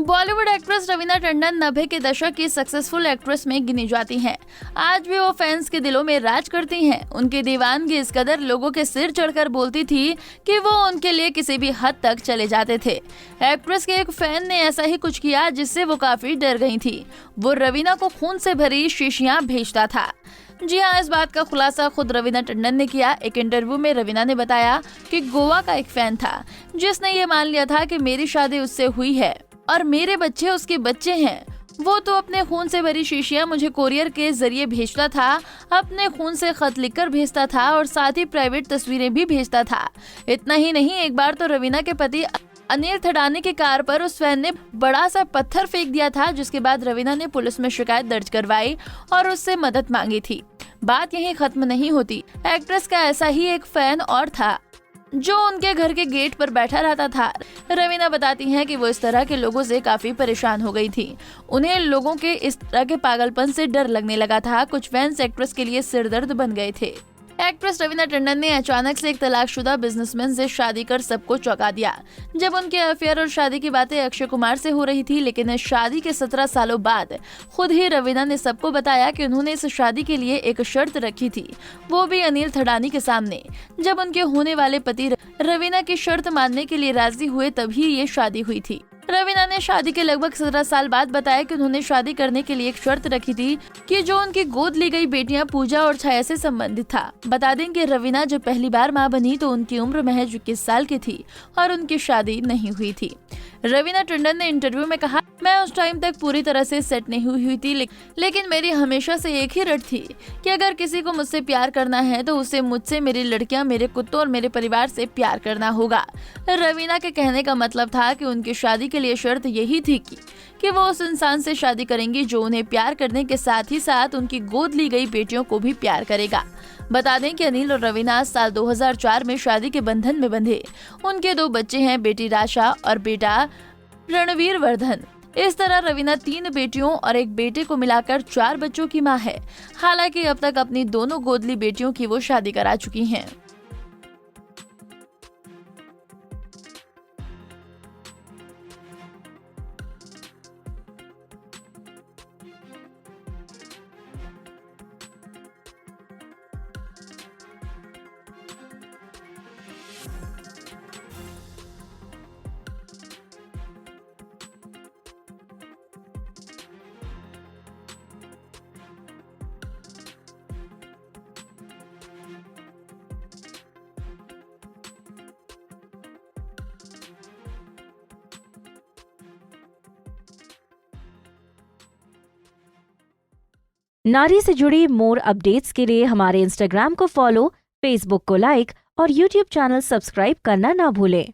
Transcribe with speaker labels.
Speaker 1: Bollywood actress Raveena Tandon 90 के दशक की सक्सेसफुल एक्ट्रेस में गिनी जाती हैं। आज भी वो फैंस के दिलों में राज करती हैं। उनकी दीवानगी इस कदर लोगों के सिर चढ़कर बोलती थी कि वो उनके लिए किसी भी हद तक चले जाते थे। एक्ट्रेस के एक फैन ने ऐसा ही कुछ किया जिससे वो काफी डर गई थी। वो रवीना को खून से भरी शीशियां भेजता था। जी हाँ, इस बात का खुलासा खुद रवीना टंडन ने किया। एक इंटरव्यू में रवीना ने बताया कि गोवा का एक फैन था जिसने ये मान लिया था कि मेरी शादी उससे हुई है और मेरे बच्चे उसके बच्चे हैं। वो तो अपने खून से भरी शीशियां मुझे कोरियर के जरिए भेजता था, अपने खून से खत लिखकर भेजता था और साथ ही प्राइवेट तस्वीरें भी भेजता था। इतना ही नहीं, एक बार तो रवीना के पति अनिल थडानी की कार पर उस फैन ने बड़ा सा पत्थर फेंक दिया था, जिसके बाद रवीना ने पुलिस में शिकायत दर्ज करवाई और उससे मदद मांगी थी। बात यहीं खत्म नहीं होती। एक्ट्रेस का ऐसा ही एक फैन और था जो उनके घर के गेट पर बैठा रहता था। रवीना बताती हैं कि वो इस तरह के लोगों से काफी परेशान हो गई थी। उन्हें लोगों के इस तरह के पागलपन से डर लगने लगा था। कुछ फैंस एक्ट्रेस के लिए सिरदर्द बन गए थे। एक्ट्रेस रवीना टंडन ने अचानक से एक तलाकशुदा बिजनेसमैन से शादी कर सबको चौंका दिया। जब उनके अफेयर और शादी की बातें अक्षय कुमार से हो रही थी, लेकिन शादी के 17 सालों बाद खुद ही रवीना ने सबको बताया कि उन्होंने इस शादी के लिए एक शर्त रखी थी, वो भी अनिल थडानी के सामने। जब उनके होने वाले पति रवीना की शर्त मानने के लिए राजी हुए, तभी ये शादी हुई थी। रवीना ने शादी के लगभग 17 साल बाद बताया कि उन्होंने शादी करने के लिए एक शर्त रखी थी कि जो उनकी गोद ली गई बेटियां पूजा और छाया से संबंधित था। बता दें कि रवीना जब पहली बार मां बनी तो उनकी उम्र महज 21 साल की थी और उनकी शादी नहीं हुई थी। रवीना टंडन ने इंटरव्यू में कहा, मैं उस टाइम तक पूरी तरह से सेट नहीं हुई थी, लेकिन मेरी हमेशा से एक ही रट थी कि अगर किसी को मुझसे प्यार करना है तो उसे मुझसे, मेरी लड़कियां, मेरे कुत्तों और मेरे परिवार से प्यार करना होगा। रवीना के कहने का मतलब था कि उनकी शादी के लिए शर्त यही थी कि वो उस इंसान से शादी करेंगी जो उन्हें प्यार करने के साथ ही साथ उनकी गोद ली गई बेटियों को भी प्यार करेगा। बता दें कि अनिल और रवीना साल 2004 में शादी के बंधन में बंधे। उनके 2 बच्चे हैं, बेटी राशा और बेटा रणवीर वर्धन। इस तरह रवीना 3 बेटियों और एक बेटे को मिलाकर 4 बच्चों की मां है। हालांकि अब तक अपनी दोनों गोदली बेटियों की वो शादी करा चुकी हैं।
Speaker 2: नारी से जुड़ी मोर अपडेट्स के लिए हमारे इंस्टाग्राम को फॉलो, फेसबुक को लाइक और यूट्यूब चैनल सब्सक्राइब करना ना भूलें।